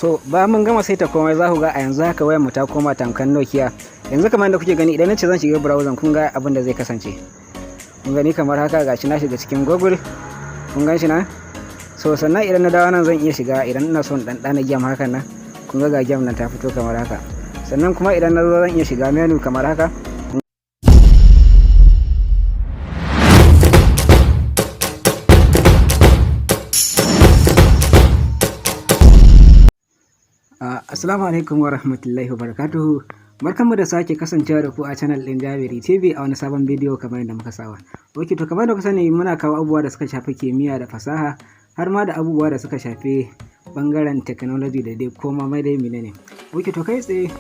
So ba mun gama saita komai za ku ga a yanzu haka wayar mu ta koma tamkar Nokia. Yanzu kamar yadda kuke gani idan nace zan shiga browser kun ga abin da zai kasance. Kun gani kamar haka gashi na shiga cikin Google. Kun gan shi na? So sannan idan na dawo nan zan iya shiga idan ina son dan dana game hakan nan. Kun ga game nan ta fito kamar haka. Sannan kuma idan na zo zan iya shiga menu kamar haka. Assalamu alaikum wa rahmatullahi wa barakatuhu. Barkanmu da sake kasancewa da ku a channel din Jabiri TV a wani sabon bidiyo kamar yadda muka saba. Okay, to kamar da ku sani muna kawo abubuwa da suka shafi kimiyya da fasaha har ma da abubuwa da suka shafi bangaren technology da dai koma mai dai menene. Okay, to kai tsaye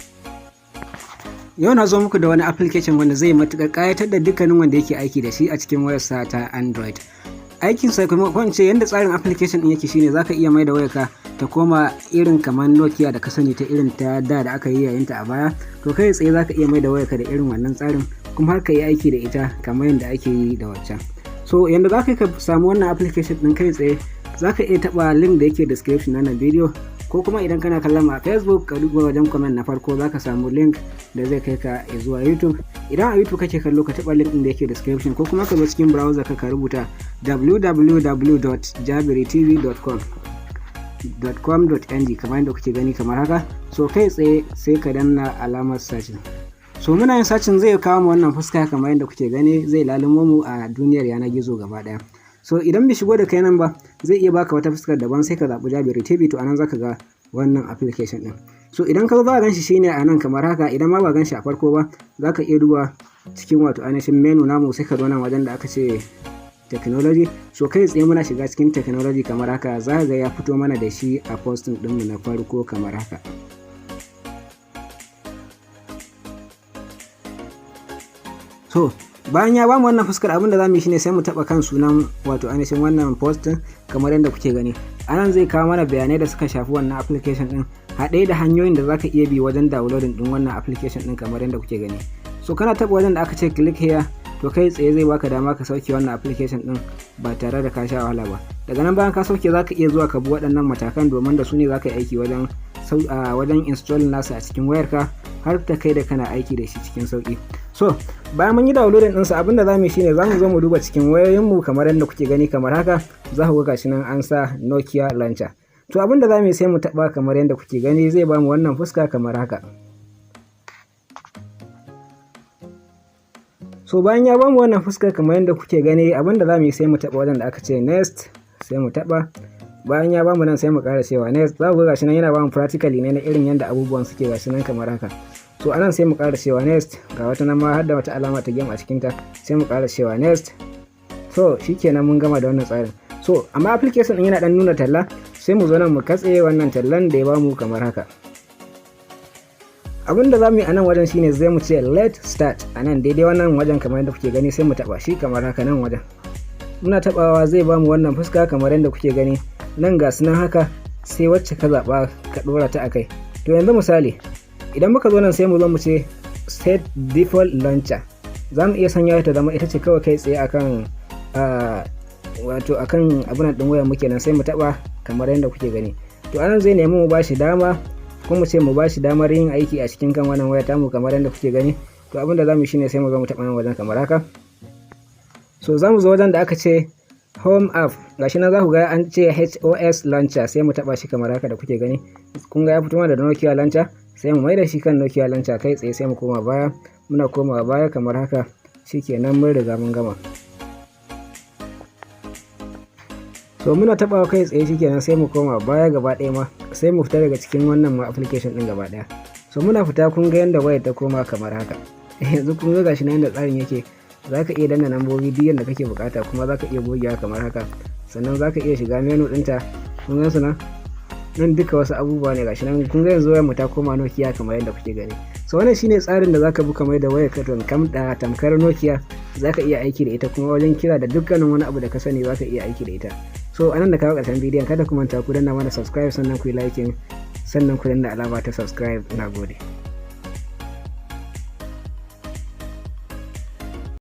yau na zo muku da wani application wanda zai matuƙar ƙayatar da dukkanin wanda yake aiki da shi a cikin wayarsa ta Android. Aikin sa kuma ko ce yanda tsarin application din yake shine zaka iya mai da wayarka ta koma irin kamar Nokia da ka sani ta irin ta da aka yi yayin ta a baya, to kai tsaye zaka iya mai da wayarka da irin wannan tsarin kuma har ka yi aiki da ita kamar yadda ake yi da waccan. So yanda zaka ka samu wannan application din kai tsaye zaka iya taba link da yake description na video, ko kuma idan kana kallon a Facebook ka duba wajen comment na farko zaka samu link da zai kai ka zuwa YouTube. Idan a YouTube kake kallo ka taba link din da yake description, ko kuma ka zo cikin browser ka rubuta www.jabiritv.com.ng kamar yadda kuke gani kamar haka. So kai tsaye sai ka danna alamar searching. So muna yin searching zai kawo mu wannan fuska kamar yadda kuke gani, zai lalumo mu a duniyar yanar gizo gaba daya. So idan bai shigo da kai nan ba zai iya baka wata fuskar daban, sai ka zaɓi Jabiri TV, to anan zaka ga wannan application din. So idan ka zo za ka ganshi shine a nan kamar haka. Idan ma ba ganshi a farko ba zaka iya duba cikin wato ainihin menu namu, sai ka zo nan wajen da aka ce technology. So kai tsaye muna shiga cikin technology kamar haka, za ga ya fito mana da shi a posting ɗinmu na farko kamar haka. So bayan ya bamu wannan fuskar, abinda zamu yi shine sai mu taba kan sunan wato ainihin wannan post kamar yadda kuke gani. Anan zai kawo mana bayanai da suka shafi wannan application din, haɗe da hanyoyin da zaka iya bi wajen downloading din wannan application din kamar yadda kuke gani. So kana taba wajen da aka ce click here, to kai tsaye zai baka dama ka sauke wannan application din ba tare da ka sha wahala ba. Daga nan bayan ka sauke zaka iya zuwa ka bi waɗannan matakan, domin da su ne zaka yi aiki wajen install nasa a cikin wayarka har ta kai da kana aiki da shi cikin sauki. So bayan mun yi downloading ɗinsa, abinda zamu yi shine zamu zo mu duba cikin wayoyinmu kamar yadda kuke gani kamar haka. Za ku ga gashi nan an sa Nokia launcher. To abinda zamu yi sai mu taba kamar yadda kuke gani, zai bamu wannan fuska kamar haka. So bayan ya bamu wannan fuska kamar yadda kuke gani, abinda zamu yi sai mu taba wajen da aka ce next, sai mu taba. Bayan ya bamu nan sai mu ƙara cewa next. Za ku ga gashi nan yana bamu practically ne na irin yadda abubuwan suke gashi nan kamar haka. So anan sai mu ƙara cewa next, ga wata nan ma har da wata alama ta game a cikin ta, sai mu ƙara cewa next. So shikenan mun gama da wannan tsarin. So amma application din yana dan nuna talla, sai mu zo nan mu katse wannan tallan da ya bamu kamar haka. Abinda zamu yi a nan wajen shine zai mu ce let's start. Anan daidai wannan wajen kamar yadda kuke gani sai mu taba shi kamar haka nan wajen. Muna tabawa zai bamu wannan fuska kamar yadda kuke gani. Nan ga sunan haka, sai wacce ka zaba ka dora ta akai. To yanzu misali idan muka zo nan sai mu zo mu ce set default launcher. Zamu iya sanya ta zama ita ce kawai kai tsaye akan wato akan abun din wayar muke nan, sai mu taba kamar yadda kuke gani. To anan zai nemi mu bashi dama, kuma mu ce mu bashi damar yin aiki a cikin kan wannan wayar tamu kamar yadda kuke gani. To abinda zamu yi shine sai mu zo mu taba nan wajen kamar haka. So zamu zo wajen da aka ce home app, gashi nan za ku ga an ce HOS launcher, sai mu taba shi kamar haka da kuke gani. Kun ga ya fito mana da Nokia launcher, sai mu maida shi kan Nokia launcher kai tsaye, sai mu koma baya. Muna komawa baya kamar haka, shikenan mun riga mun gama. So muna tabawa kai tsaye shikenan sai mu koma baya gaba ɗaya ma, sai mu fita daga cikin wannan ma application din gaba ɗaya. So muna fita kun ga yanda wayar ta koma kamar haka. Yanzu kun ga gashi nan yanda tsarin yake, zaka iya danna lambobi duk yanda kake bukata, kuma zaka iya gogewa kamar haka. Sannan zaka iya shiga menu ɗinta, kun ga su nan duka wasu abubuwa ne gashi nan. Kun ga yanzu wayar mu ta koma Nokia kamar yadda kuke gani. So wannan shine tsarin da zaka bi kamar da wayar ka tamkar Nokia, zaka iya aiki da ita kuma wajen kira da dukkanin wani abu da ka sani zaka iya aiki da ita. So anan da kawo ƙarshen bidiyon, kada ku manta ku danna mana subscribe, sannan ku yi liking, sannan ku danna alama ta subscribe. Nagode.